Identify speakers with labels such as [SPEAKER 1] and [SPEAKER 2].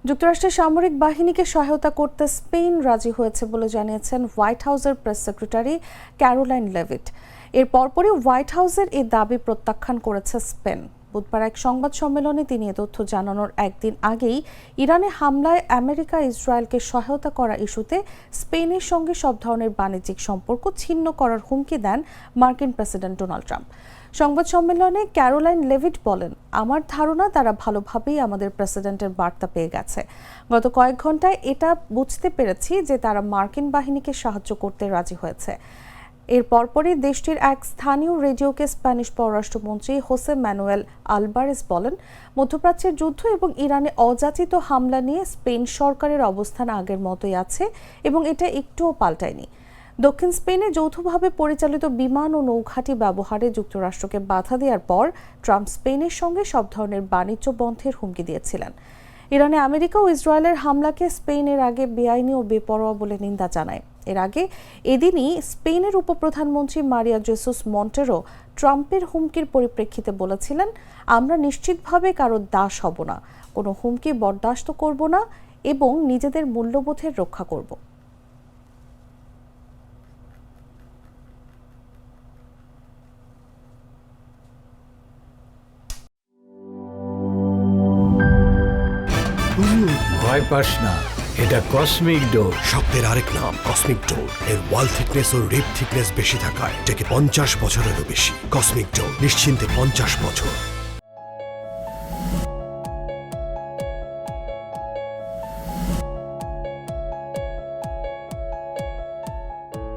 [SPEAKER 1] যুক্তরাষ্ট্রের সামরিক বাহিনীকে সহায়তা করতে স্পেন রাজি হয়েছে বলে জানিয়েছেন হোয়াইট হাউসের প্রেস সেক্রেটারি ক্যারোলাইন লেভিট। এর পরপরই হোয়াইট হাউসের এই দাবি প্রত্যাখ্যান করেছে স্পেন। বুধবার এক সংবাদ সম্মেলনে তিনি এ তথ্য জানানোর একদিন আগেই ইরানে হামলায় আমেরিকা ইসরায়েলকে সহায়তা করা ইস্যুতে স্পেনের সঙ্গে সব ধরনের বাণিজ্যিক সম্পর্ক ছিন্ন করার হুমকি দেন মার্কিন প্রেসিডেন্ট ডোনাল্ড ট্রাম্প। সংবাদ সম্মেলনে ক্যারোলাইন লেভিট বলেন, আমার ধারণা তারা ভালোভাবেই আমাদের প্রেসিডেন্টের বার্তা পেয়ে গেছে। গত কয়েক ঘন্টায় এটা বুঝতে পেরেছি যে তারা মার্কিন বাহিনীকে সাহায্য করতে রাজি হয়েছে। এর পরপরই দেশটির এক স্থানীয় রেডিওকে স্প্যানিশ পররাষ্ট্রমন্ত্রী হোসে ম্যানুয়েল আলবারেস বলেন, মধ্যপ্রাচ্যের যুদ্ধ এবং ইরানে অযাচিত হামলা নিয়ে স্পেন সরকারের অবস্থান আগের মতোই আছে এবং এটা একটুও পাল্টায়নি। দক্ষিণ স্পেনে যৌথভাবে পরিচালিত বিমান ও নৌঘাঁটি ব্যবহারে যুক্তরাষ্ট্রকে বাধা দেওয়ার পর ট্রাম্প স্পেনের সঙ্গে সব ধরনের বাণিজ্য বন্ধের হুমকি দিয়েছিলেন। ইরানে আমেরিকা ও ইসরায়েলের হামলাকে স্পেনের আগে বেআইনি ও বেপরোয়া বলে নিন্দা জানায়। এর আগে এদিনই স্পেনের উপপ্রধানমন্ত্রী মারিয়া জেসুস মন্টেরো ট্রাম্পের হুমকির পরিপ্রেক্ষিতে বলেছিলেন, আমরা নিশ্চিতভাবে কারো দাস হব না, কোনো হুমকি বরদাস্ত করব না এবং নিজেদের মূল্যবোধের রক্ষা করব।
[SPEAKER 2] ভয় পাস না, এটা কসমিক ডোজ।
[SPEAKER 3] শব্দের আরেক নাম কসমিক ডোজ। এর ওয়াল থিকনেস ও রিপ থিকনেস বেশি থাকায় এটাকে 50 বছরেরও বেশি। কসমিক ডোজ, নিশ্চিন্তে 50 বছর।